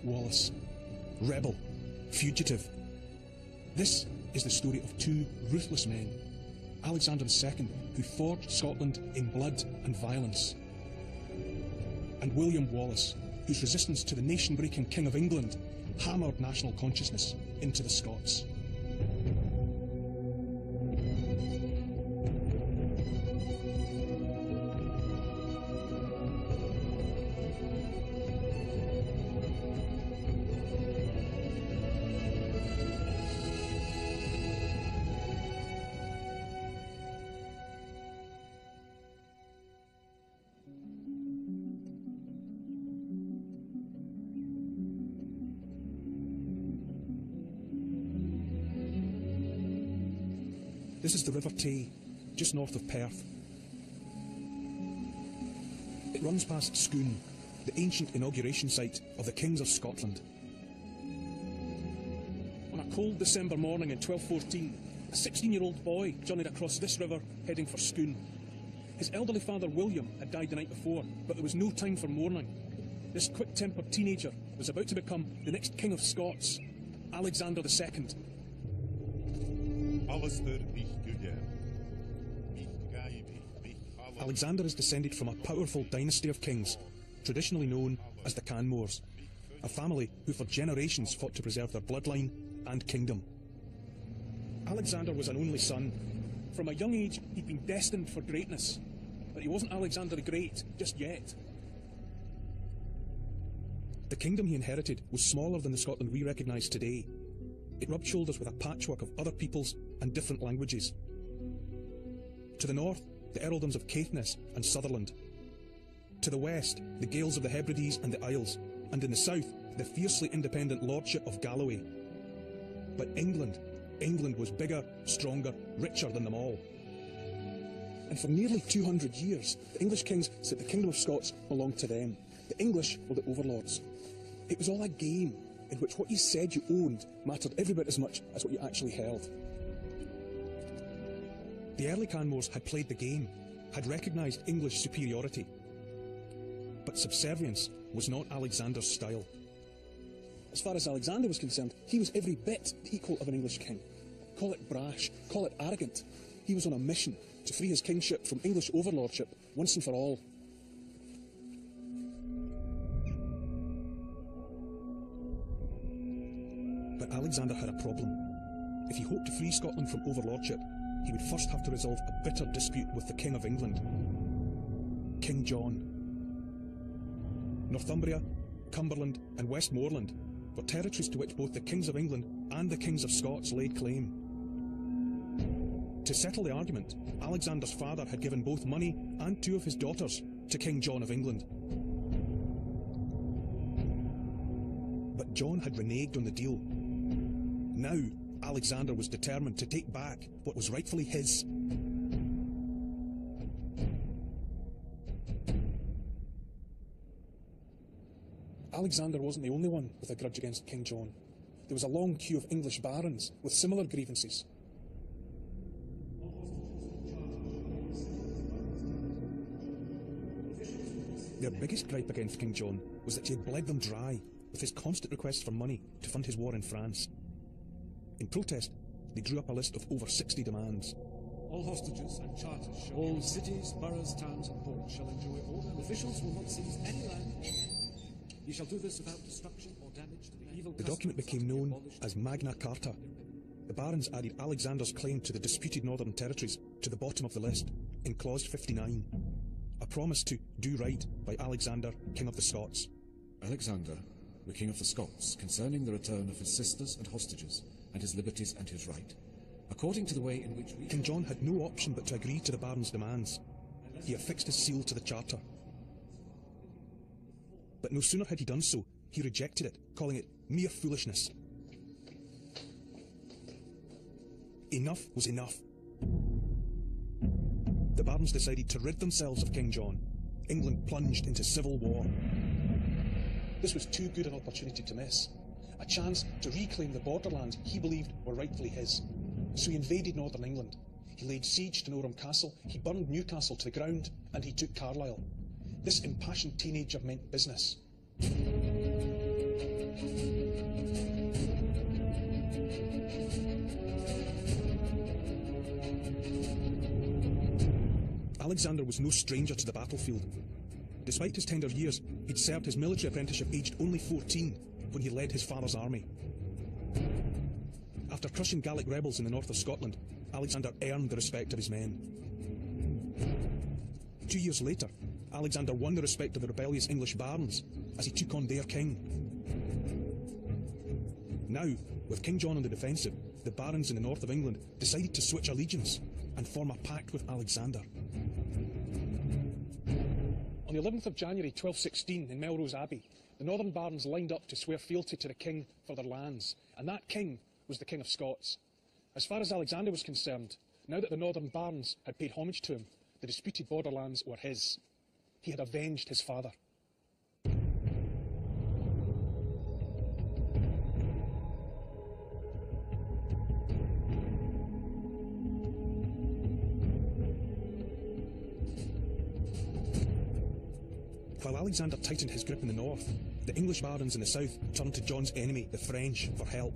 Wallace. Rebel, fugitive. This is the story of two ruthless men, Alexander II, who forged Scotland in blood and violence, and William Wallace, whose resistance to the nation-breaking King of England hammered national consciousness into the Scots. This is the River Tay, just north of Perth. It runs past Scone, the ancient inauguration site of the Kings of Scotland. On a cold December morning in 1214, a 16-year-old boy journeyed across this river heading for Scone. His elderly father William had died the night before, but there was no time for mourning. This quick-tempered teenager was about to become the next King of Scots, Alexander II. Alexander is descended from a powerful dynasty of kings, traditionally known as the Canmores, a family who for generations fought to preserve their bloodline and kingdom. Alexander was an only son. From a young age, he'd been destined for greatness, but he wasn't Alexander the Great just yet. The kingdom he inherited was smaller than the Scotland we recognise today. It rubbed shoulders with a patchwork of other peoples and different languages. To the north, the earldoms of Caithness and Sutherland. To the west, the Gaels of the Hebrides and the Isles, and in the south, the fiercely independent lordship of Galloway. But England was bigger, stronger, richer than them all. And for nearly 200 years, the English kings said the Kingdom of Scots belonged to them. The English were the overlords. It was all a game in which what you said you owned mattered every bit as much as what you actually held. The early Canmores had played the game, had recognised English superiority. But subservience was not Alexander's style. As far as Alexander was concerned, he was every bit the equal of an English king. Call it brash, call it arrogant. He was on a mission to free his kingship from English overlordship once and for all. But Alexander had a problem. If he hoped to free Scotland from overlordship, he would first have to resolve a bitter dispute with the King of England, King John. Northumbria, Cumberland and Westmoreland were territories to which both the Kings of England and the Kings of Scots laid claim. To settle the argument, Alexander's father had given both money and two of his daughters to King John of England. But John had reneged on the deal. Now, Alexander was determined to take back what was rightfully his. Alexander wasn't the only one with a grudge against King John. There was a long queue of English barons with similar grievances. Their biggest gripe against King John was that he had bled them dry with his constant requests for money to fund his war in France. In protest, they drew up a list of over 60 demands. All hostages and charters shall... All cities, boroughs, towns and ports shall enjoy order, and officials will not seize any land. You shall do this without destruction or damage to the evil... The document became known as Magna Carta. The barons added Alexander's claim to the disputed northern territories to the bottom of the list, in clause 59. A promise to do right by Alexander, King of the Scots. Alexander, the King of the Scots, concerning the return of his sisters and hostages, and his liberties and his right, according to the way in which we... King John had no option but to agree to the barons' demands. He affixed his seal to the charter. But no sooner had he done so, he rejected it, calling it mere foolishness. Enough was enough. The barons decided to rid themselves of King John. England plunged into civil war. This was too good an opportunity to miss. A chance to reclaim the borderlands he believed were rightfully his. So he invaded northern England. He laid siege to Norham Castle, he burned Newcastle to the ground, and he took Carlisle. This impassioned teenager meant business. Alexander was no stranger to the battlefield. Despite his tender years, he'd served his military apprenticeship aged only 14 when he led his father's army. After crushing Gallic rebels in the north of Scotland, Alexander earned the respect of his men. 2 years later, Alexander won the respect of the rebellious English barons as he took on their king. Now, with King John on the defensive, the barons in the north of England decided to switch allegiance and form a pact with Alexander. On the 11th of January 1216 in Melrose Abbey, the northern barons lined up to swear fealty to the king for their lands, and that king was the King of Scots. As far as Alexander was concerned, now that the northern barons had paid homage to him, the disputed borderlands were his. He had avenged his father. While Alexander tightened his grip in the north, the English barons in the south turned to John's enemy, the French, for help.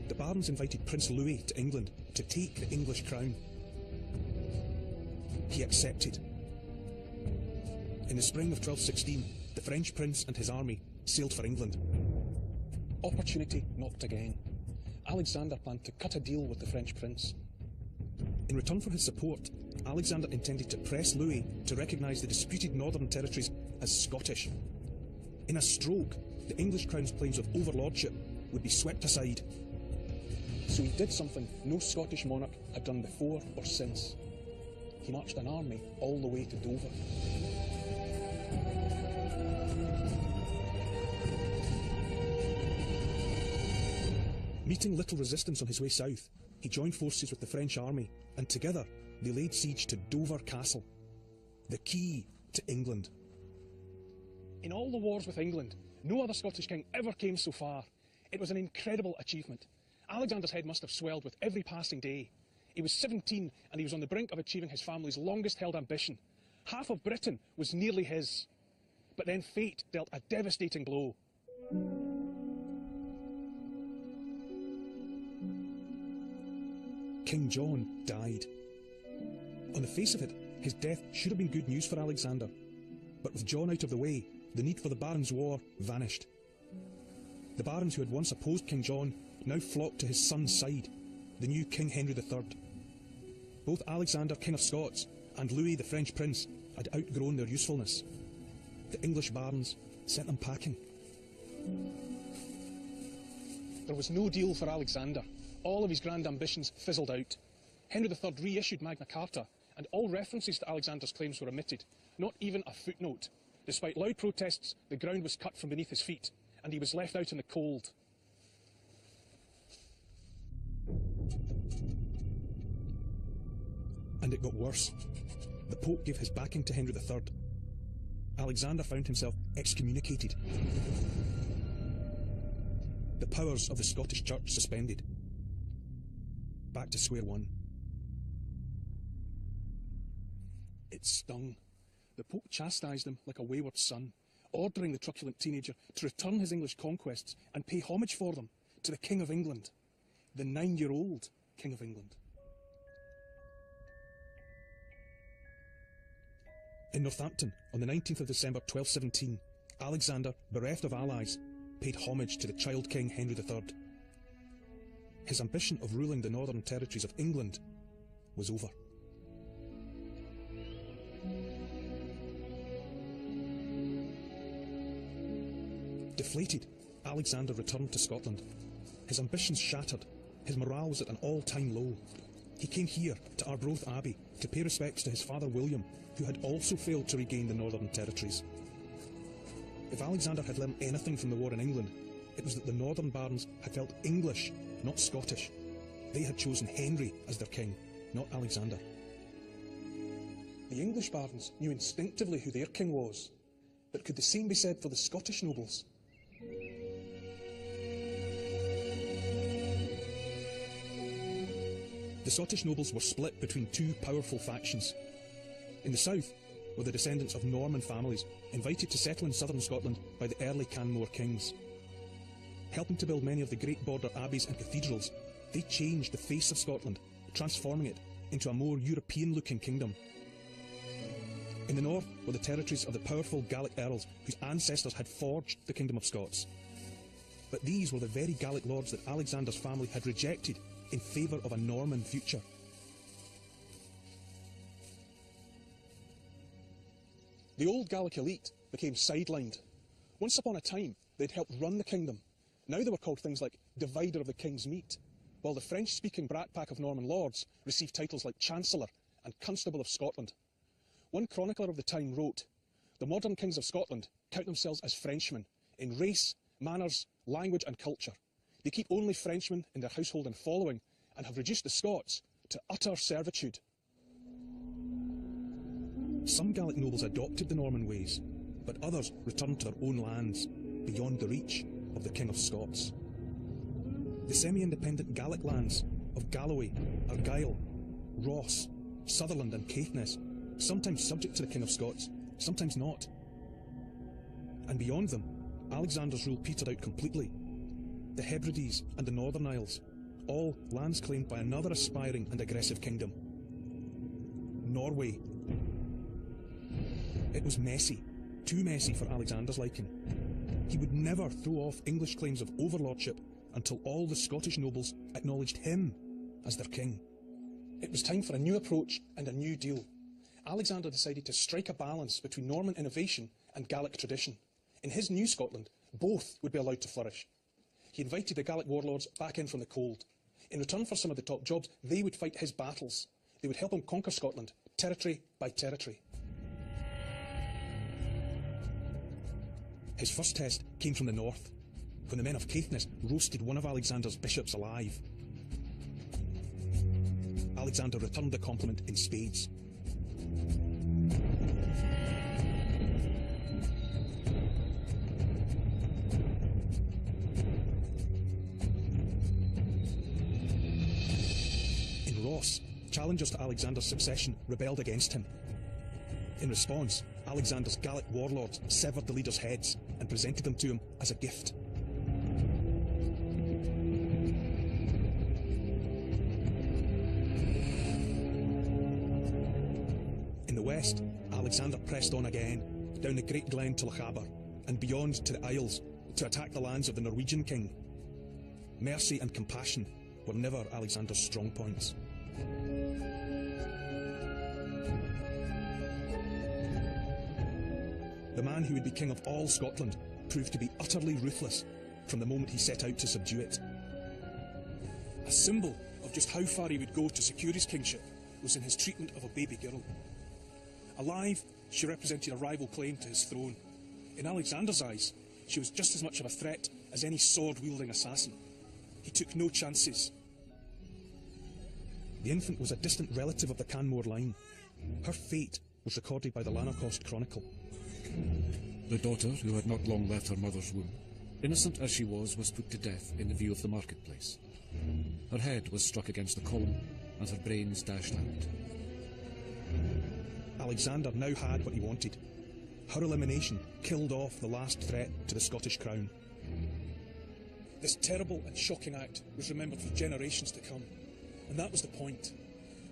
The barons invited Prince Louis to England to take the English crown. He accepted. In the spring of 1216, the French prince and his army sailed for England. Opportunity knocked again. Alexander planned to cut a deal with the French prince. In return for his support, Alexander intended to press Louis to recognise the disputed northern territories as Scottish. In a stroke, the English crown's claims of overlordship would be swept aside. So he did something no Scottish monarch had done before or since. He marched an army all the way to Dover. Meeting little resistance on his way south, he joined forces with the French army, and together they laid siege to Dover Castle, the key to England. In all the wars with England, no other Scottish king ever came so far. It was an incredible achievement. Alexander's head must have swelled with every passing day. He was 17 and he was on the brink of achieving his family's longest-held ambition. Half of Britain was nearly his. But then fate dealt a devastating blow. King John died. On the face of it, his death should have been good news for Alexander. But with John out of the way, the need for the Barons' War vanished. The barons who had once opposed King John now flocked to his son's side, the new King Henry III. Both Alexander, King of Scots, and Louis, the French prince, had outgrown their usefulness. The English barons sent them packing. There was no deal for Alexander. All of his grand ambitions fizzled out. Henry III reissued Magna Carta, and all references to Alexander's claims were omitted, not even a footnote. Despite loud protests, the ground was cut from beneath his feet, and he was left out in the cold. And it got worse. The Pope gave his backing to Henry III. Alexander found himself excommunicated. The powers of the Scottish Church suspended. Back to square one. It stung. The Pope chastised him like a wayward son, ordering the truculent teenager to return his English conquests and pay homage for them to the King of England, the 9-year-old King of England. In Northampton, on the 19th of December 1217, Alexander, bereft of allies, paid homage to the child king Henry III. His ambition of ruling the northern territories of England was over. Deflated, Alexander returned to Scotland. His ambitions shattered, his morale was at an all-time low. He came here to Arbroath Abbey to pay respects to his father William, who had also failed to regain the northern territories. If Alexander had learned anything from the war in England, it was that the northern barons had felt English, not Scottish. They had chosen Henry as their king, not Alexander. The English barons knew instinctively who their king was, but could the same be said for the Scottish nobles? The Scottish nobles were split between two powerful factions. In the south were the descendants of Norman families invited to settle in southern Scotland by the early Canmore kings. Helping to build many of the great border abbeys and cathedrals, they changed the face of Scotland, transforming it into a more European-looking kingdom. In the north were the territories of the powerful Gallic earls whose ancestors had forged the Kingdom of Scots. But these were the very Gallic lords that Alexander's family had rejected in favour of a Norman future. The old Gallic elite became sidelined. Once upon a time, they'd helped run the kingdom. Now they were called things like Divider of the King's Meat, while the French-speaking brat pack of Norman lords received titles like Chancellor and Constable of Scotland. One chronicler of the time wrote, "The modern kings of Scotland count themselves as Frenchmen in race, manners, language and culture. They keep only Frenchmen in their household and following, and have reduced the Scots to utter servitude." Some Gallic nobles adopted the Norman ways, but others returned to their own lands, beyond the reach of the King of Scots. The semi-independent Gallic lands of Galloway, Argyll, Ross, Sutherland and Caithness, sometimes subject to the King of Scots, sometimes not. And beyond them, Alexander's rule petered out completely. The Hebrides and the Northern Isles, all lands claimed by another aspiring and aggressive kingdom. Norway. It was messy, too messy for Alexander's liking. He would never throw off English claims of overlordship until all the Scottish nobles acknowledged him as their king. It was time for a new approach and a new deal. Alexander decided to strike a balance between Norman innovation and Gallic tradition. In his new Scotland, both would be allowed to flourish. He invited the Gallic warlords back in from the cold. In return for some of the top jobs, they would fight his battles. They would help him conquer Scotland, territory by territory. His first test came from the north, when the men of Caithness roasted one of Alexander's bishops alive. Alexander returned the compliment in spades. In Ross, challengers to Alexander's succession rebelled against him. In response, Alexander's Gallic warlords severed the leaders' heads and presented them to him as a gift. In the west, Alexander pressed on again, down the Great Glen to Lochaber, and beyond to the Isles, to attack the lands of the Norwegian king. Mercy and compassion were never Alexander's strong points. The man who would be king of all Scotland proved to be utterly ruthless from the moment he set out to subdue it. A symbol of just how far he would go to secure his kingship was in his treatment of a baby girl. Alive, she represented a rival claim to his throne. In Alexander's eyes, she was just as much of a threat as any sword-wielding assassin. He took no chances. The infant was a distant relative of the Canmore line. Her fate was recorded by the Lanercost Chronicle. The daughter, who had not long left her mother's womb, innocent as she was put to death in the view of the marketplace. Her head was struck against the column, and her brains dashed out. Alexander now had what he wanted. Her elimination killed off the last threat to the Scottish crown. This terrible and shocking act was remembered for generations to come. And that was the point.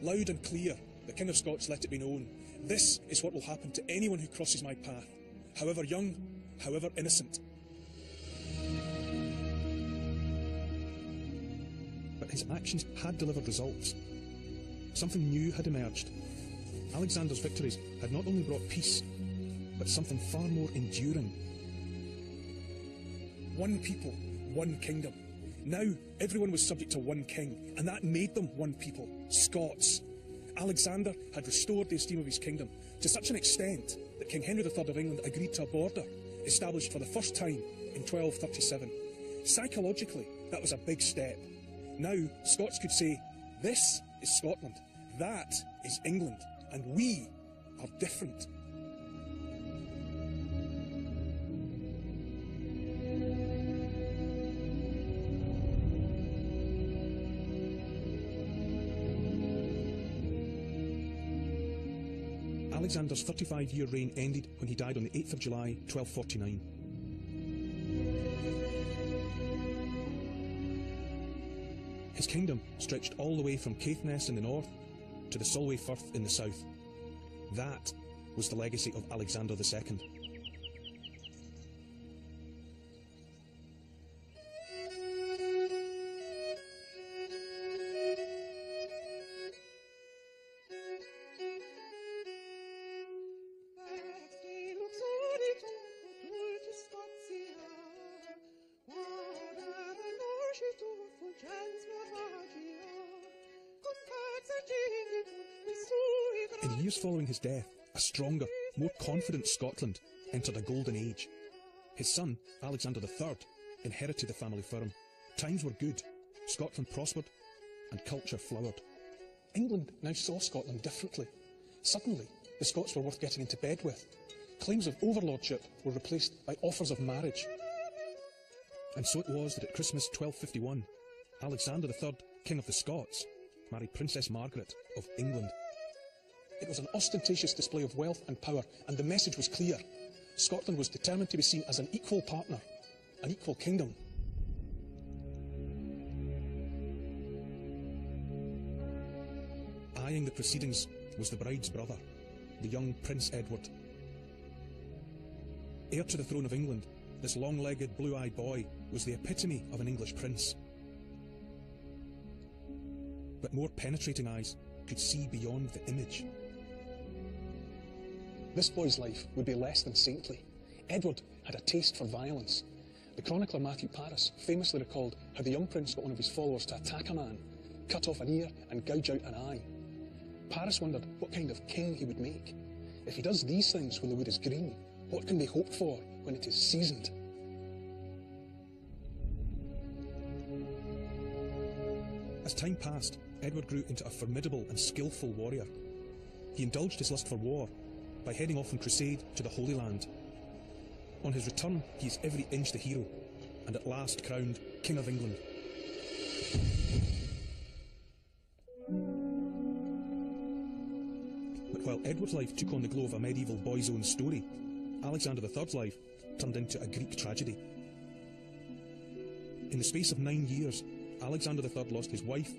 Loud and clear, the King of Scots let it be known. This is what will happen to anyone who crosses my path, however young, however innocent. But his actions had delivered results. Something new had emerged. Alexander's victories had not only brought peace, but something far more enduring. One people, one kingdom. Now everyone was subject to one king, and that made them one people, Scots. Alexander had restored the esteem of his kingdom to such an extent that King Henry III of England agreed to a border established for the first time in 1237. Psychologically, that was a big step. Now Scots could say, this is Scotland, that is England, and we are different. Alexander's 35-year reign ended when he died on the 8th of July, 1249. His kingdom stretched all the way from Caithness in the north to the Solway Firth in the south. That was the legacy of Alexander II. In the years following his death, a stronger, more confident Scotland entered a golden age. His son, Alexander III, inherited the family firm. Times were good, Scotland prospered, and culture flowered. England now saw Scotland differently. Suddenly, the Scots were worth getting into bed with. Claims of overlordship were replaced by offers of marriage. And so it was that at Christmas 1251, Alexander III, King of the Scots, married Princess Margaret of England. It was an ostentatious display of wealth and power, and the message was clear. Scotland was determined to be seen as an equal partner, an equal kingdom. Eyeing the proceedings was the bride's brother, the young Prince Edward. Heir to the throne of England, this long-legged, blue-eyed boy was the epitome of an English prince. But more penetrating eyes could see beyond the image. This boy's life would be less than saintly. Edward had a taste for violence. The chronicler Matthew Paris famously recalled how the young prince got one of his followers to attack a man, cut off an ear and gouge out an eye. Paris wondered what kind of king he would make. If he does these things when the wood is green, what can be hoped for when it is seasoned? As time passed, Edward grew into a formidable and skillful warrior. He indulged his lust for war by heading off on crusade to the Holy Land. On his return, he is every inch the hero, and at last crowned King of England. But while Edward's life took on the glow of a medieval boy's own story, Alexander III's life turned into a Greek tragedy. In the space of 9 years, Alexander III lost his wife,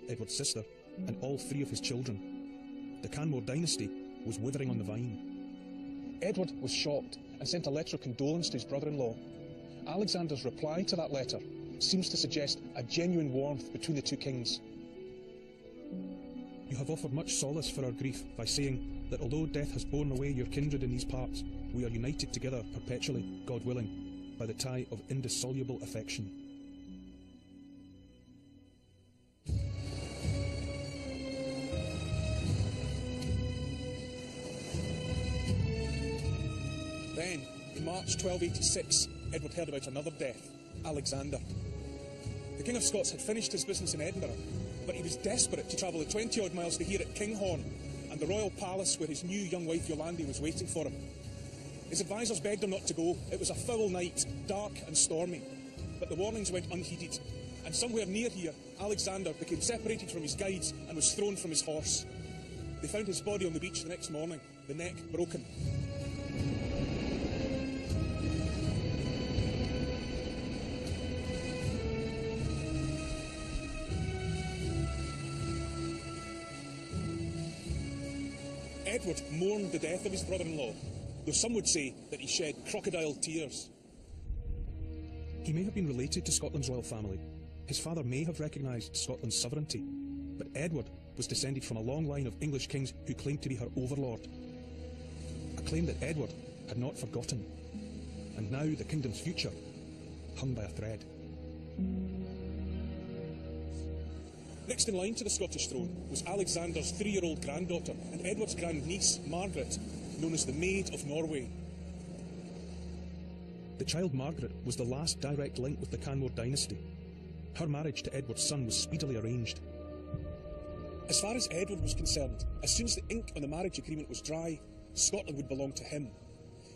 Edward's sister, and all 3 of his children. The Canmore dynasty was withering on the vine. Edward was shocked and sent a letter of condolence to his brother-in-law. Alexander's reply to that letter seems to suggest a genuine warmth between the two kings. You have offered much solace for our grief by saying that although death has borne away your kindred in these parts, we are united together perpetually, God willing, by the tie of indissoluble affection. Then, in March 1286, Edward heard about another death, Alexander. The King of Scots had finished his business in Edinburgh, but he was desperate to travel the 20-odd miles to hear at Kinghorn and the royal palace where his new young wife Yolande was waiting for him. His advisors begged him not to go. It was a foul night, dark and stormy. But the warnings went unheeded, and somewhere near here, Alexander became separated from his guides and was thrown from his horse. They found his body on the beach the next morning, the neck broken. Edward mourned the death of his brother-in-law, though some would say that he shed crocodile tears. He may have been related to Scotland's royal family. His father may have recognised Scotland's sovereignty, but Edward was descended from a long line of English kings who claimed to be her overlord. A claim that Edward had not forgotten, and now the kingdom's future hung by a thread. Next in line to the Scottish throne was Alexander's 3-year-old granddaughter and Edward's grandniece, Margaret, known as the Maid of Norway. The child Margaret was the last direct link with the Canmore dynasty. Her marriage to Edward's son was speedily arranged. As far as Edward was concerned, as soon as the ink on the marriage agreement was dry, Scotland would belong to him.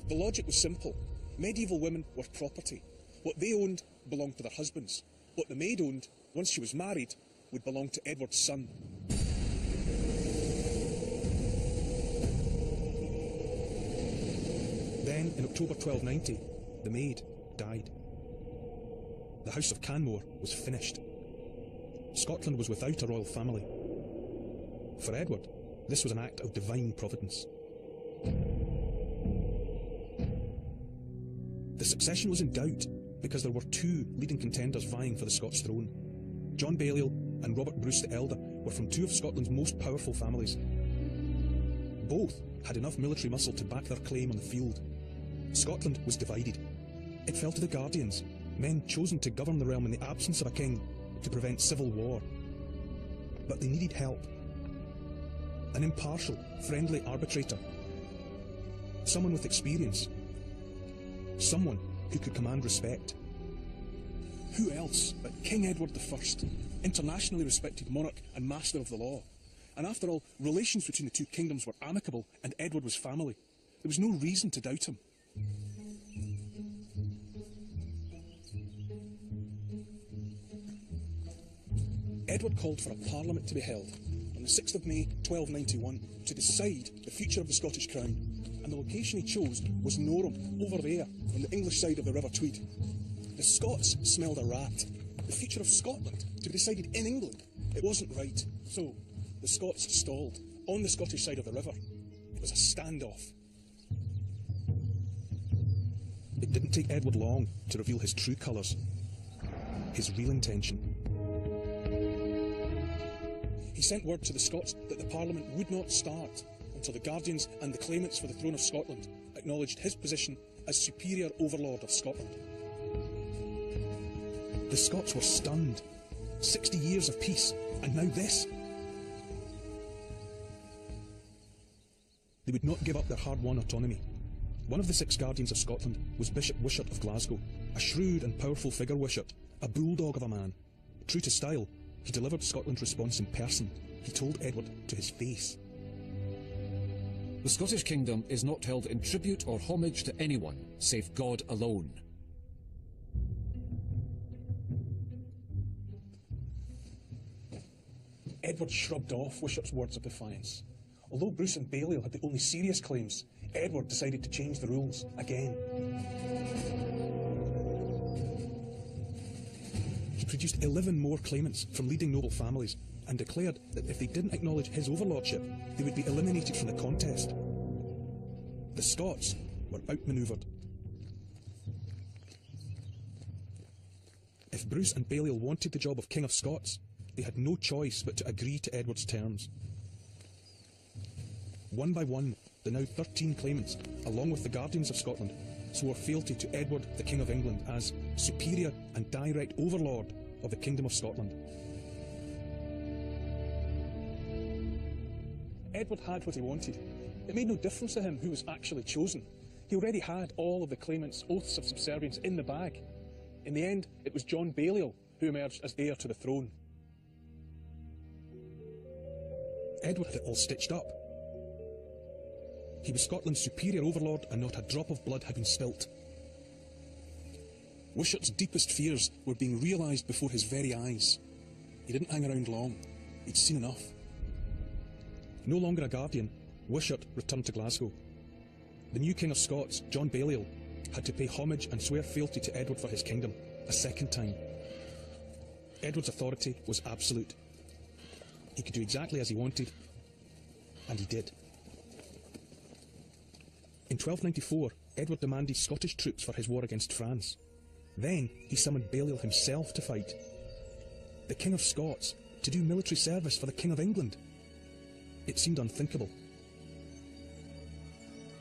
The logic was simple. Medieval women were property. What they owned belonged to their husbands. What the maid owned, once she was married, would belong to Edward's son. Then, in October 1290, the maid died. The House of Canmore was finished. Scotland was without a royal family. For Edward, This was an act of divine providence. The succession was in doubt because there were two leading contenders vying for the Scots throne. John Balliol and Robert Bruce the Elder were from two of Scotland's most powerful families. Both had enough military muscle to back their claim on the field. Scotland was divided. It fell to the Guardians, men chosen to govern the realm in the absence of a king to prevent civil war. But they needed help. An impartial, friendly arbitrator. Someone with experience. Someone who could command respect. Who else but King Edward I, internationally respected monarch and master of the law? And after all, relations between the two kingdoms were amicable and Edward was family. There was no reason to doubt him. Edward called for a parliament to be held on the 6th of May 1291 to decide the future of the Scottish crown, and the location he chose was Norham, over there on the English side of the River Tweed. The Scots smelled a rat. The future of Scotland to be decided in England. It wasn't right. So the Scots stalled on the Scottish side of the river. It was a standoff. It didn't take Edward long to reveal his true colours, his real intention. He sent word to the Scots that the Parliament would not start until the Guardians and the claimants for the throne of Scotland acknowledged his position as superior overlord of Scotland. The Scots were stunned. 60 years of peace, and now this. They would not give up their hard-won autonomy. One of the 6 Guardians of Scotland was Bishop Wishart of Glasgow, a shrewd and powerful figure Wishart, a bulldog of a man. True to style, he delivered Scotland's response in person. He told Edward to his face. The Scottish kingdom is not held in tribute or homage to anyone, save God alone. Edward shrugged off Wishart's words of defiance. Although Bruce and Balliol had the only serious claims, Edward decided to change the rules again. He produced 11 more claimants from leading noble families and declared that if they didn't acknowledge his overlordship, they would be eliminated from the contest. The Scots were outmanoeuvred. If Bruce and Balliol wanted the job of King of Scots, they had no choice but to agree to Edward's terms. One by one, the now 13 claimants, along with the Guardians of Scotland, swore fealty to Edward, the King of England, as superior and direct overlord of the Kingdom of Scotland. Edward had what he wanted. It made no difference to him who was actually chosen. He already had all of the claimants' oaths of subservience in the bag. In the end, it was John Balliol who emerged as heir to the throne. Edward had it all stitched up. He was Scotland's superior overlord, and not a drop of blood had been spilt. Wishart's deepest fears were being realised before his very eyes. He didn't hang around long. He'd seen enough. No longer a Guardian, Wishart returned to Glasgow. The new King of Scots, John Balliol, had to pay homage and swear fealty to Edward for his kingdom, a second time. Edward's authority was absolute. He could do exactly as he wanted, and he did. In 1294, Edward demanded Scottish troops for his war against France. Then he summoned Balliol himself to fight. The King of Scots to do military service for the King of England. It seemed unthinkable.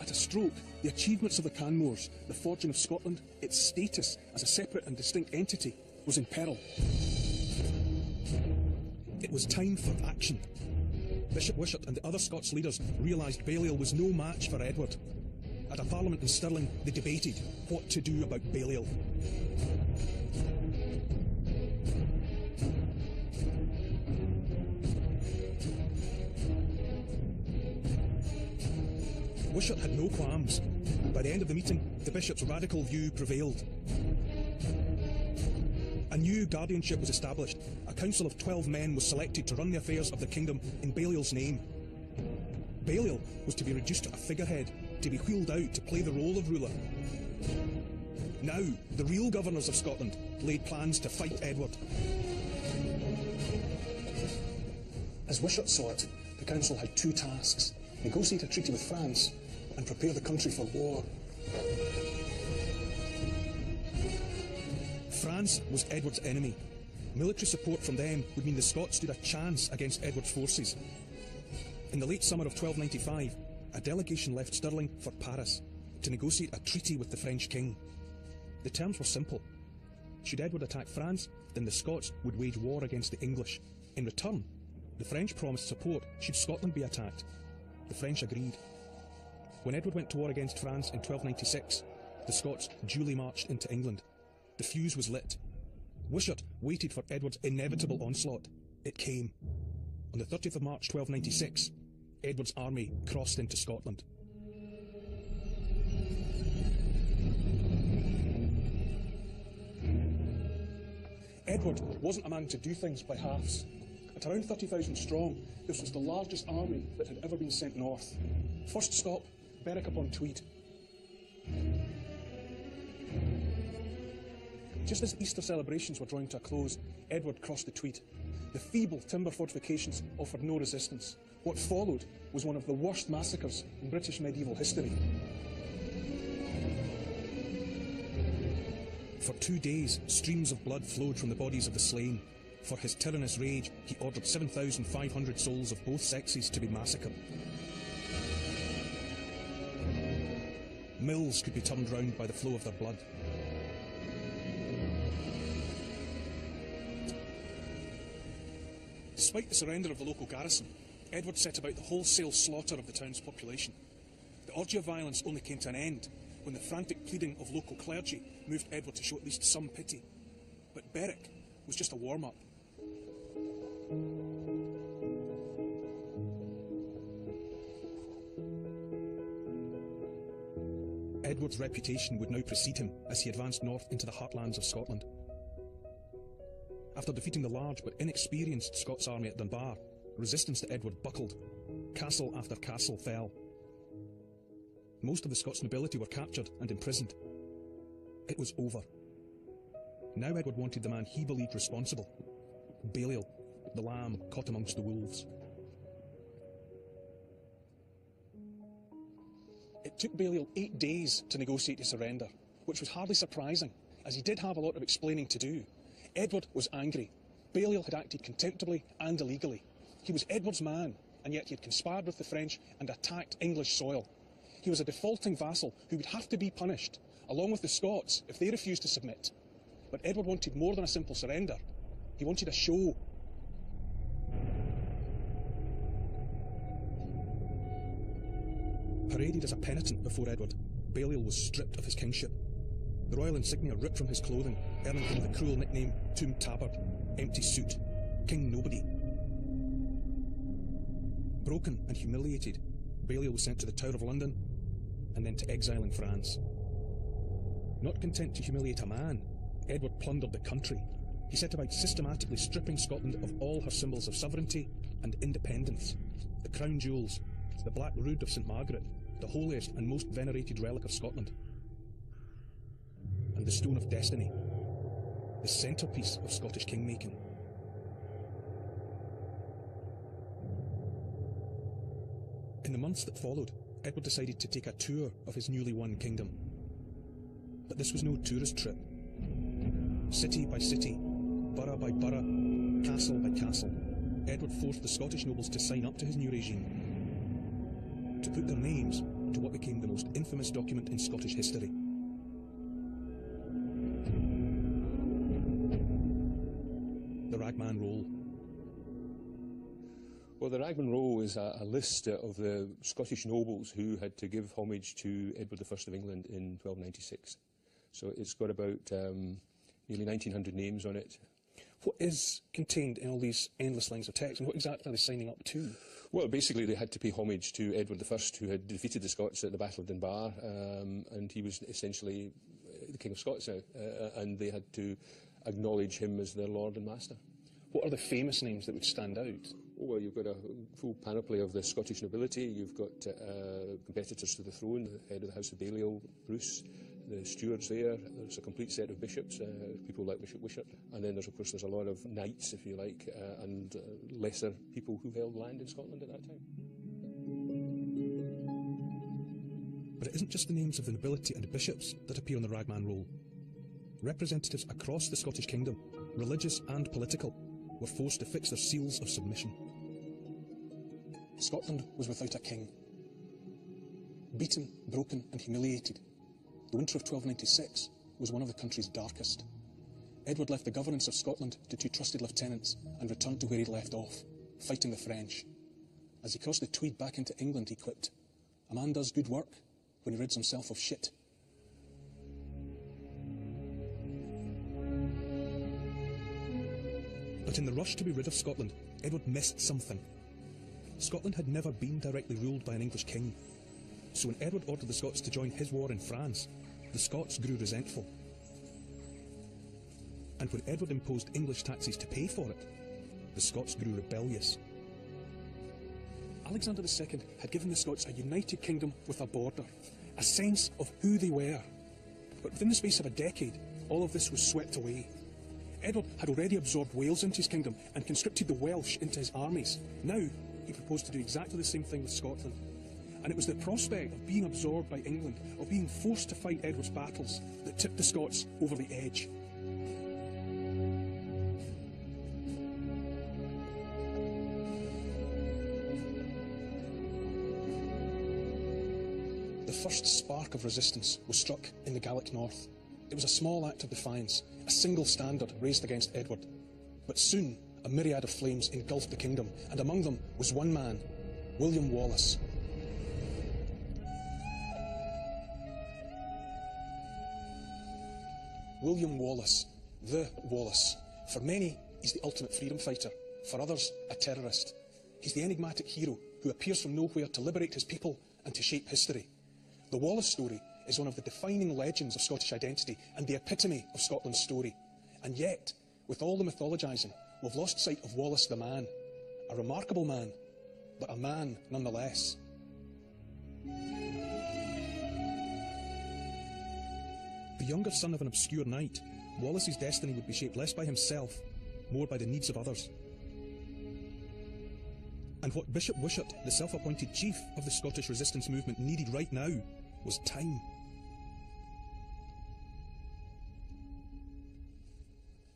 At a stroke, the achievements of the Canmores, the fortune of Scotland, its status as a separate and distinct entity, was in peril. It was time for action. Bishop Wishart and the other Scots leaders realised Balliol was no match for Edward. At a parliament in Stirling, they debated what to do about Balliol. Wishart had no qualms. By the end of the meeting, the bishop's radical view prevailed. A new guardianship was established. A council of 12 men was selected to run the affairs of the kingdom in Balliol's name. Balliol was to be reduced to a figurehead, to be wheeled out to play the role of ruler. Now, the real governors of Scotland laid plans to fight Edward. As Wishart saw it, the council had two tasks: negotiate a treaty with France and prepare the country for war. France was Edward's enemy. Military support from them would mean the Scots stood a chance against Edward's forces. In the late summer of 1295, a delegation left Stirling for Paris to negotiate a treaty with the French king. The terms were simple. Should Edward attack France, then the Scots would wage war against the English. In return, the French promised support should Scotland be attacked. The French agreed. When Edward went to war against France in 1296, the Scots duly marched into England. The fuse was lit. Wishart waited for Edward's inevitable onslaught. It came. On the 30th of March 1296, Edward's army crossed into Scotland. Edward wasn't a man to do things by halves. At around 30,000 strong, this was the largest army that had ever been sent north. First stop, Berwick-upon-Tweed. Just as Easter celebrations were drawing to a close, Edward crossed the Tweed. The feeble timber fortifications offered no resistance. What followed was one of the worst massacres in British medieval history. For 2 days, streams of blood flowed from the bodies of the slain. For his tyrannous rage, he ordered 7,500 souls of both sexes to be massacred. Mills could be turned round by the flow of their blood. Despite the surrender of the local garrison, Edward set about the wholesale slaughter of the town's population. The orgy of violence only came to an end when the frantic pleading of local clergy moved Edward to show at least some pity. But Berwick was just a warm-up. Edward's reputation would now precede him as he advanced north into the heartlands of Scotland. After defeating the large but inexperienced Scots army at Dunbar, resistance to Edward buckled. Castle after castle fell. Most of the Scots nobility were captured and imprisoned. It was over. Now Edward wanted the man he believed responsible. Balliol, the lamb caught amongst the wolves. It took Balliol 8 days to negotiate his surrender, which was hardly surprising, as he did have a lot of explaining to do. Edward was angry. Balliol had acted contemptibly and illegally. He was Edward's man, and yet he had conspired with the French and attacked English soil. He was a defaulting vassal who would have to be punished, along with the Scots, if they refused to submit. But Edward wanted more than a simple surrender. He wanted a show. Paraded as a penitent before Edward, Balliol was stripped of his kingship. The royal insignia ripped from his clothing, earning him the cruel nickname Tomb Tabard, empty suit, King Nobody. Broken and humiliated, Balliol was sent to the Tower of London and then to exile in France. Not content to humiliate a man, Edward plundered the country. He set about systematically stripping Scotland of all her symbols of sovereignty and independence. The crown jewels, the Black Rood of St Margaret, the holiest and most venerated relic of Scotland. And the Stone of Destiny, the centrepiece of Scottish kingmaking. In the months that followed, Edward decided to take a tour of his newly won kingdom. But this was no tourist trip. City by city, borough by borough, castle by castle, Edward forced the Scottish nobles to sign up to his new regime, to put their names to what became the most infamous document in Scottish history. The Ragman Roll. Well, the Ragman Roll is a list of the Scottish nobles who had to give homage to Edward I of England in 1296. So it's got about nearly 1,900 names on it. What is contained in all these endless lines of text, and what exactly are they signing up to? Well, basically they had to pay homage to Edward I, who had defeated the Scots at the Battle of Dunbar, and he was essentially the King of Scots now, and they had to acknowledge him as their Lord and Master. What are the famous names that would stand out? Oh, well, you've got a full panoply of the Scottish nobility. You've got competitors to the throne, the head of the House of Balliol, Bruce. the stewards there. There's a complete set of bishops, people like Bishop Wishart, and then there's a lot of knights, if you like, and lesser people who held land in Scotland at that time. But it isn't just the names of the nobility and bishops that appear on the Ragman roll. Representatives across the Scottish kingdom, religious and political, were forced to fix their seals of submission. Scotland was without a king. Beaten, broken and humiliated, the winter of 1296 was one of the country's darkest. Edward left the governance of Scotland to two trusted lieutenants and returned to where he'd left off, fighting the French. As he crossed the Tweed back into England, he quipped, "A man does good work when he rids himself of shit." But in the rush to be rid of Scotland, Edward missed something. Scotland had never been directly ruled by an English king. So when Edward ordered the Scots to join his war in France, the Scots grew resentful. And when Edward imposed English taxes to pay for it, the Scots grew rebellious. Alexander II had given the Scots a united kingdom with a border, a sense of who they were. But within the space of a decade, all of this was swept away. Edward had already absorbed Wales into his kingdom and conscripted the Welsh into his armies. Now, he proposed to do exactly the same thing with Scotland. And it was the prospect of being absorbed by England, of being forced to fight Edward's battles, that tipped the Scots over the edge. The first spark of resistance was struck in the Gallic north. It was a small act of defiance, a single standard raised against Edward. But soon, a myriad of flames engulfed the kingdom, and among them was one man, William Wallace. William Wallace, the Wallace. For many, he's the ultimate freedom fighter. For others, a terrorist. He's the enigmatic hero who appears from nowhere to liberate his people and to shape history. The Wallace story is one of the defining legends of Scottish identity and the epitome of Scotland's story. And yet, with all the mythologising, we've lost sight of Wallace the man. A remarkable man, but a man nonetheless. The younger son of an obscure knight, Wallace's destiny would be shaped less by himself, more by the needs of others. And what Bishop Wishart, the self-appointed chief of the Scottish resistance movement, needed right now was time.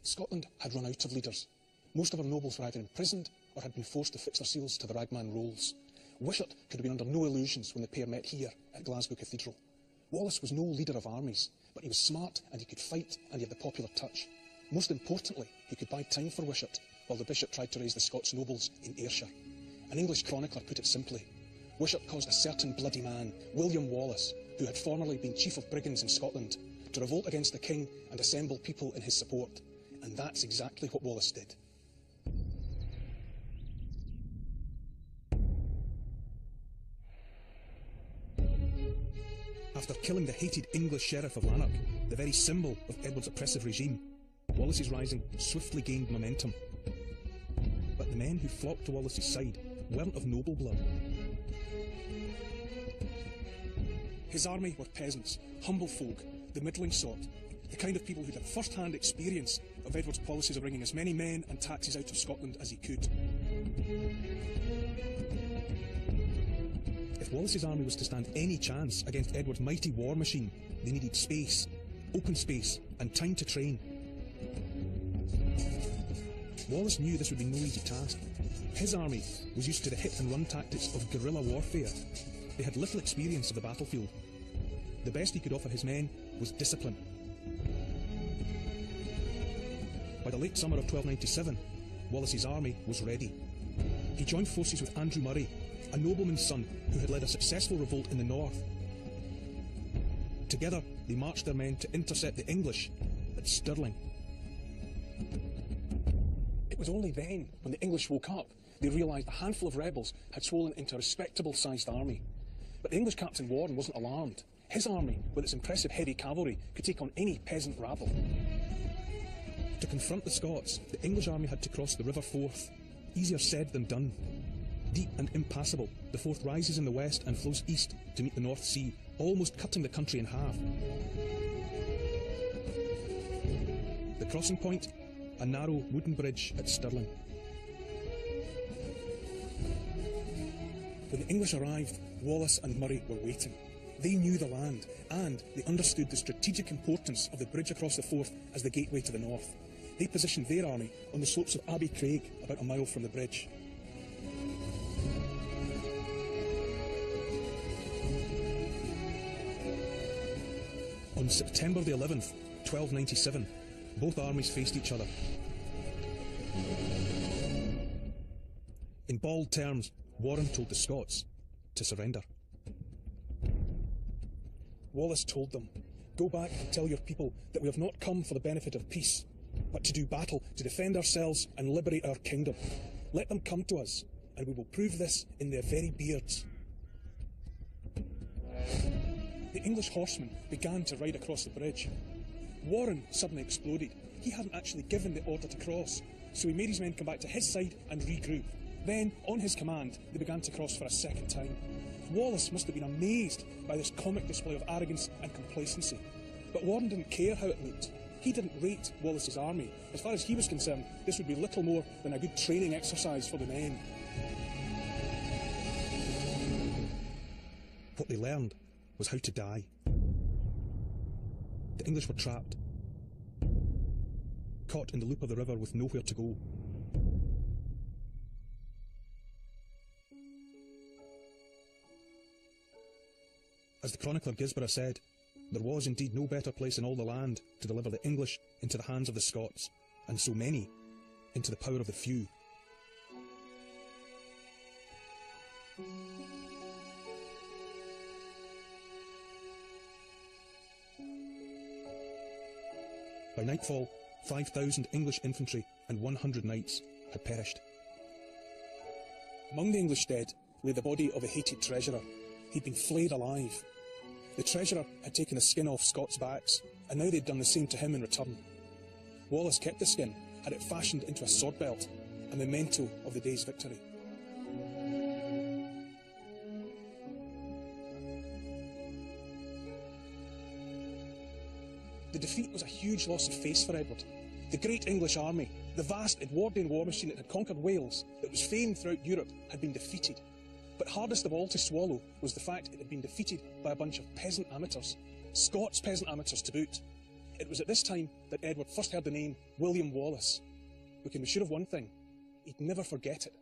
Scotland had run out of leaders. Most of her nobles were either imprisoned or had been forced to fix their seals to the Ragman rolls. Wishart could have been under no illusions when the pair met here at Glasgow Cathedral. Wallace was no leader of armies, but he was smart and he could fight and he had the popular touch. Most importantly, he could buy time for Wishart while the bishop tried to raise the Scots nobles in Ayrshire. An English chronicler put it simply, Wishart caused a certain bloody man, William Wallace, who had formerly been chief of brigands in Scotland, to revolt against the king and assemble people in his support. And that's exactly what Wallace did. After killing the hated English Sheriff of Lanark, the very symbol of Edward's oppressive regime, Wallace's rising swiftly gained momentum. But the men who flocked to Wallace's side weren't of noble blood. His army were peasants, humble folk, the middling sort, the kind of people who'd had first-hand experience of Edward's policies of wringing as many men and taxes out of Scotland as he could. If Wallace's army was to stand any chance against Edward's mighty war machine, they needed space, open space, and time to train. Wallace knew this would be no easy task. His army was used to the hit-and-run tactics of guerrilla warfare. They had little experience of the battlefield. The best he could offer his men was discipline. By the late summer of 1297, Wallace's army was ready. He joined forces with Andrew Murray, a nobleman's son who had led a successful revolt in the north. Together, they marched their men to intercept the English at Stirling. It was only then, when the English woke up, they realised a handful of rebels had swollen into a respectable-sized army. But the English Captain Warren wasn't alarmed. His army, with its impressive heavy cavalry, could take on any peasant rabble. To confront the Scots, the English army had to cross the River Forth. Easier said than done. Deep and impassable, the Forth rises in the west and flows east to meet the North Sea, almost cutting the country in half. crossing point, a narrow wooden bridge at Stirling. When the English arrived, Wallace and Murray were waiting. They knew the land, and they understood the strategic importance of the bridge across the Forth as the gateway to the north. They positioned their army on the slopes of Abbey Craig, about a mile from the bridge. On September the 11th, 1297, both armies faced each other. In bald terms, Warren told the Scots to surrender. Wallace told them, "Go back and tell your people that we have not come for the benefit of peace, but to do battle, to defend ourselves and liberate our kingdom. Let them come to us, and we will prove this in their very beards." The English horsemen began to ride across the bridge. Warren suddenly exploded. He hadn't actually given the order to cross, so he made his men come back to his side and regroup. Then, on his command, they began to cross for a second time. Wallace must have been amazed by this comic display of arrogance and complacency. But Warren didn't care how it looked. He didn't rate Wallace's army. As far as he was concerned, this would be little more than a good training exercise for the men. What they learned was how to die. The English were trapped, caught in the loop of the river with nowhere to go. As the chronicler Gisborough said, there was indeed no better place in all the land to deliver the English into the hands of the Scots, and so many into the power of the few. By nightfall, 5,000 English infantry and 100 knights had perished. Among the English dead lay the body of a hated treasurer. He'd been flayed alive. The treasurer had taken the skin off Scots' backs, and now they'd done the same to him in return. Wallace kept the skin, had it fashioned into a sword belt, a memento of the day's victory. The defeat was a huge loss of face for Edward. The great English army, the vast Edwardian war machine that had conquered Wales, that was famed throughout Europe, had been defeated. But hardest of all to swallow was the fact it had been defeated by a bunch of peasant amateurs, Scots peasant amateurs to boot. It was at this time that Edward first heard the name William Wallace. We can be sure of one thing, he'd never forget it.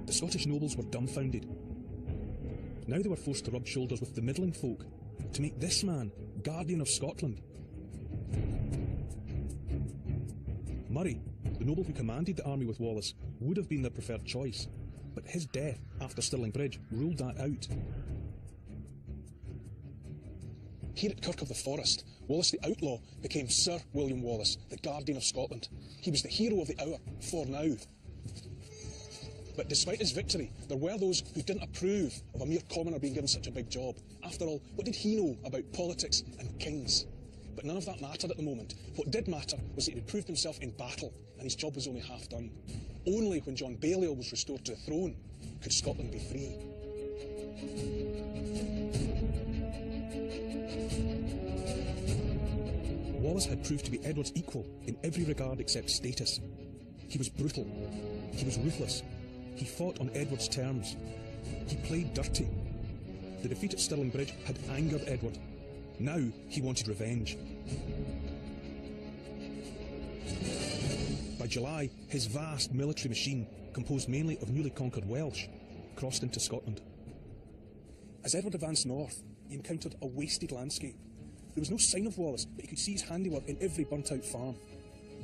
The Scottish nobles were dumbfounded. Now they were forced to rub shoulders with the middling folk to make this man Guardian of Scotland. Murray, the noble who commanded the army with Wallace, would have been their preferred choice, but his death after Stirling Bridge ruled that out. Here at Kirk of the Forest, Wallace the Outlaw became Sir William Wallace, the Guardian of Scotland. He was the hero of the hour, for now. But despite his victory, there were those who didn't approve of a mere commoner being given such a big job. After all, what did he know about politics and kings? But none of that mattered at the moment. What did matter was that he had proved himself in battle, and his job was only half done. Only when John Balliol was restored to the throne could Scotland be free. Wallace had proved to be Edward's equal in every regard except status. He was brutal. He was ruthless. He fought on Edward's terms. He played dirty. The defeat at Stirling Bridge had angered Edward. Now he wanted revenge. By July, his vast military machine, composed mainly of newly conquered Welsh, crossed into Scotland. As Edward advanced north, he encountered a wasted landscape. There was no sign of Wallace, but he could see his handiwork in every burnt-out farm.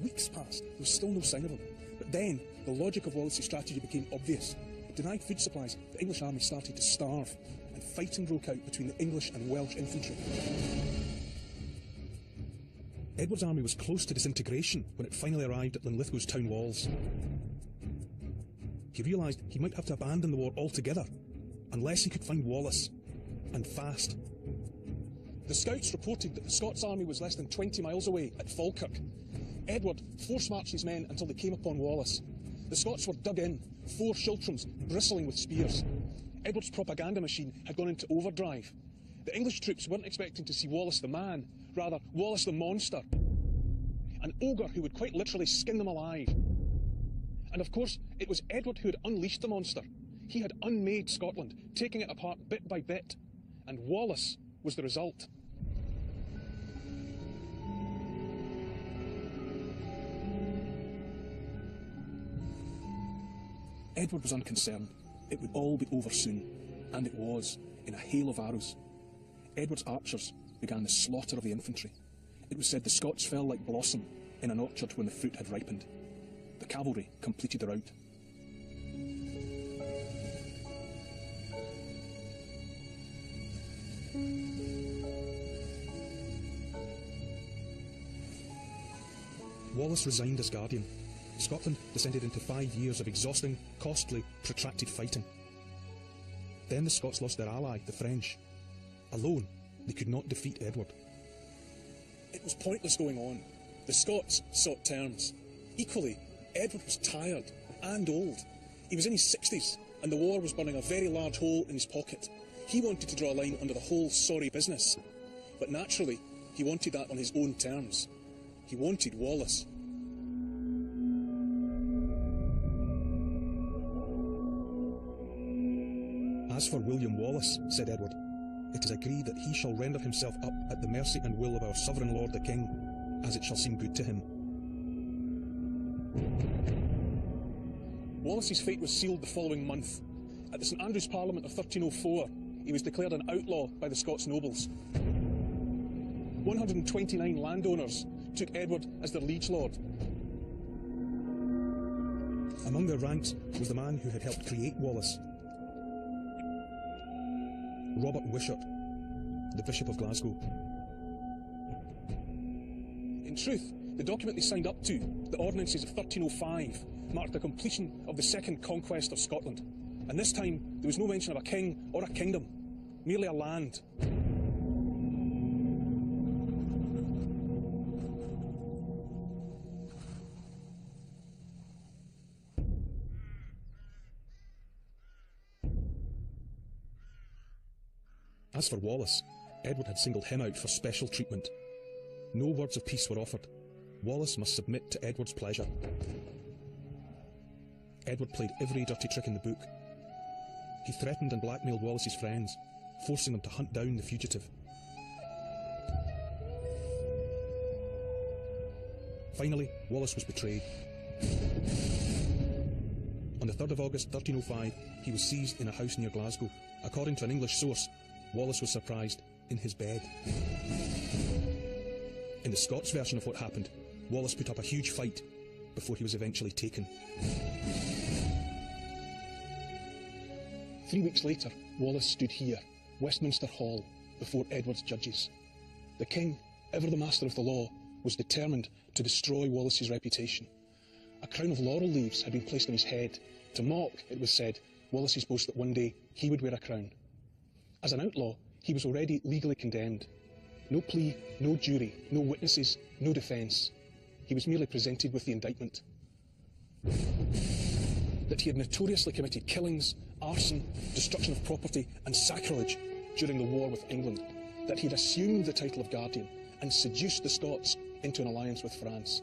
Weeks passed, there was still no sign of him. But then, the logic of Wallace's strategy became obvious. Denied food supplies, the English army started to starve, and fighting broke out between the English and Welsh infantry. Edward's army was close to disintegration when it finally arrived at Linlithgow's town walls. He realised he might have to abandon the war altogether, unless he could find Wallace, and fast. The scouts reported that the Scots army was less than 20 miles away at Falkirk. Edward force-marched his men until they came upon Wallace. The Scots were dug in, 4 schiltrons bristling with spears. Edward's propaganda machine had gone into overdrive. The English troops weren't expecting to see Wallace the man, rather Wallace the monster. An ogre who would quite literally skin them alive. And of course, it was Edward who had unleashed the monster. He had unmade Scotland, taking it apart bit by bit. And Wallace was the result. Edward was unconcerned. It would all be over soon. And it was, in a hail of arrows. Edward's archers began the slaughter of the infantry. It was said the Scots fell like blossom in an orchard when the fruit had ripened. The cavalry completed the rout. Wallace resigned as Guardian. Scotland descended into 5 years of exhausting, costly, protracted fighting. Then the Scots lost their ally, the French. Alone, they could not defeat Edward. It was pointless going on. The Scots sought terms. Equally, Edward was tired and old. He was in his 60s, and the war was burning a very large hole in his pocket. He wanted to draw a line under the whole sorry business. But naturally, he wanted that on his own terms. He wanted Wallace. As for William Wallace, said Edward, it is agreed that he shall render himself up at the mercy and will of our sovereign lord the king, as it shall seem good to him. Wallace's fate was sealed the following month. At the St Andrews Parliament of 1304, he was declared an outlaw by the Scots nobles. 129 landowners took Edward as their liege lord. Among their ranks was the man who had helped create Wallace, Robert Wishart, the Bishop of Glasgow. In truth, the document they signed up to, the Ordinances of 1305, marked the completion of the second conquest of Scotland. And this time, there was no mention of a king or a kingdom, merely a land. As for Wallace, Edward had singled him out for special treatment. No words of peace were offered. Wallace must submit to Edward's pleasure. Edward played every dirty trick in the book. He threatened and blackmailed Wallace's friends, forcing them to hunt down the fugitive. Finally, Wallace was betrayed. On the 3rd of August 1305, he was seized in a house near Glasgow. According to an English source, Wallace was surprised in his bed. In the Scots version of what happened, Wallace put up a huge fight before he was eventually taken. 3 weeks later, Wallace stood here, Westminster Hall, before Edward's judges. The king, ever the master of the law, was determined to destroy Wallace's reputation. A crown of laurel leaves had been placed on his head to mock, it was said, Wallace's boast that one day he would wear a crown. As an outlaw, he was already legally condemned. No plea, no jury, no witnesses, no defence. He was merely presented with the indictment. That he had notoriously committed killings, arson, destruction of property and sacrilege during the war with England. That he had assumed the title of Guardian and seduced the Scots into an alliance with France.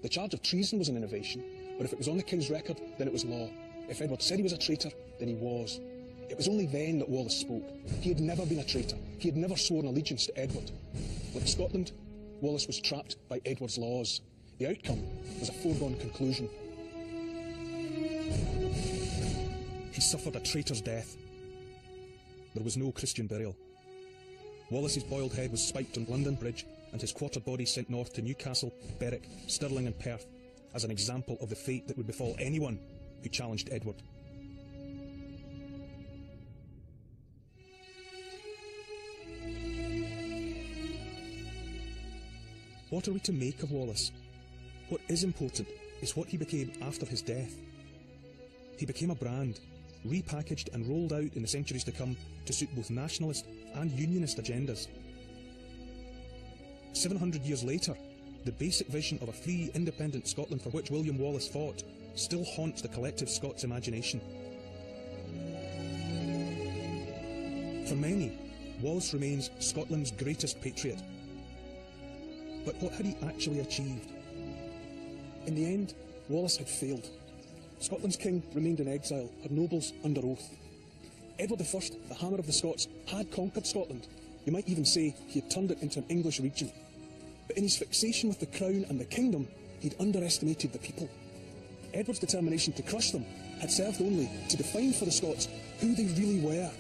The charge of treason was an innovation, but if it was on the king's record, then it was law. If Edward said he was a traitor, then he was. It was only then that Wallace spoke. He had never been a traitor. He had never sworn allegiance to Edward. Like Scotland, Wallace was trapped by Edward's laws. The outcome was a foregone conclusion. He suffered a traitor's death. There was no Christian burial. Wallace's boiled head was spiked on London Bridge and his quartered body sent north to Newcastle, Berwick, Stirling and Perth as an example of the fate that would befall anyone who challenged Edward. What are we to make of Wallace? What is important is what he became after his death. He became a brand, repackaged and rolled out in the centuries to come to suit both nationalist and unionist agendas. 700 years later, the basic vision of a free, independent Scotland for which William Wallace fought still haunts the collective Scots imagination. For many, Wallace remains Scotland's greatest patriot. But what had he actually achieved? In the end, Wallace had failed. Scotland's king remained in exile, her nobles under oath. Edward I, the Hammer of the Scots, had conquered Scotland. You might even say he had turned it into an English region. But in his fixation with the crown and the kingdom, he'd underestimated the people. Edward's determination to crush them had served only to define for the Scots who they really were.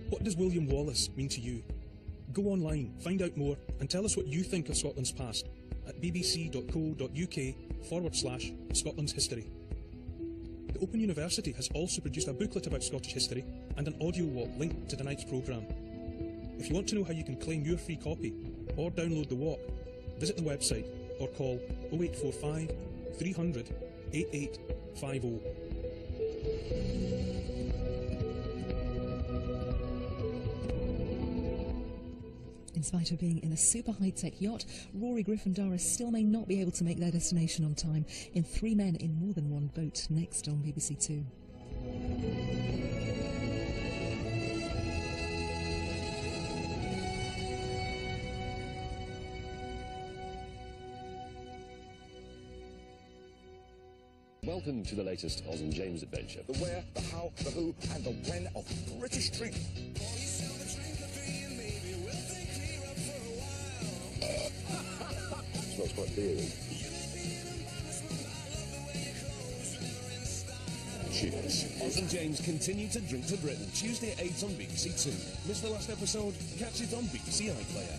What does William Wallace mean to you? Go online, find out more, and tell us what you think of Scotland's past at bbc.co.uk/Scotland's history. The Open University has also produced a booklet about Scottish history and an audio walk linked to tonight's programme. If you want to know how you can claim your free copy or download the walk, visit the website or call 0845 300 8850. In spite of being in a super high-tech yacht, Rory Gryffindor still may not be able to make their destination on time in Three Men in More Than One Boat, next on BBC Two. Welcome to the latest Oz and James adventure. The where, the how, the who, and the when of British drink. Smells quite beery. Cheers. Oz and James continue to drink to Britain, Tuesday at 8 on BBC Two. Missed the last episode? Catch it on BBC iPlayer.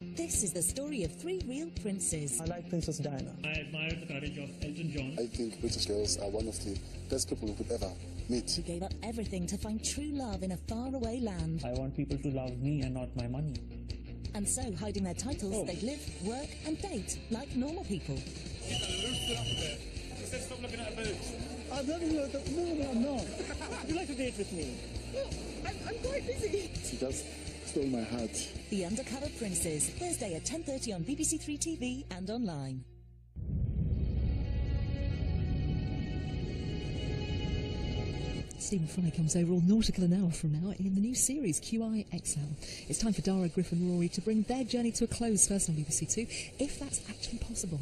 This is the story of three real princes. I like Princess Diana. I admire the courage of Elton John. I think British girls are one of the best people you could ever meet. Who gave up everything to find true love in a faraway land. I want people to love me and not my money. And so, hiding their titles, they live, work and date like normal people. Get the loosen up a bit. He said stop looking at her boobs. I'm not looking at the... No, I'm not. Would you like to date with me? Well, I'm quite busy. She just stole my heart. The Undercover Princes, Thursday at 10:30 on BBC Three TV and online. Stephen Fry comes over all nautical an hour from now in the new series QIXL. It's time for Dara, Griff and Rory to bring their journey to a close first on BBC Two, if that's actually possible.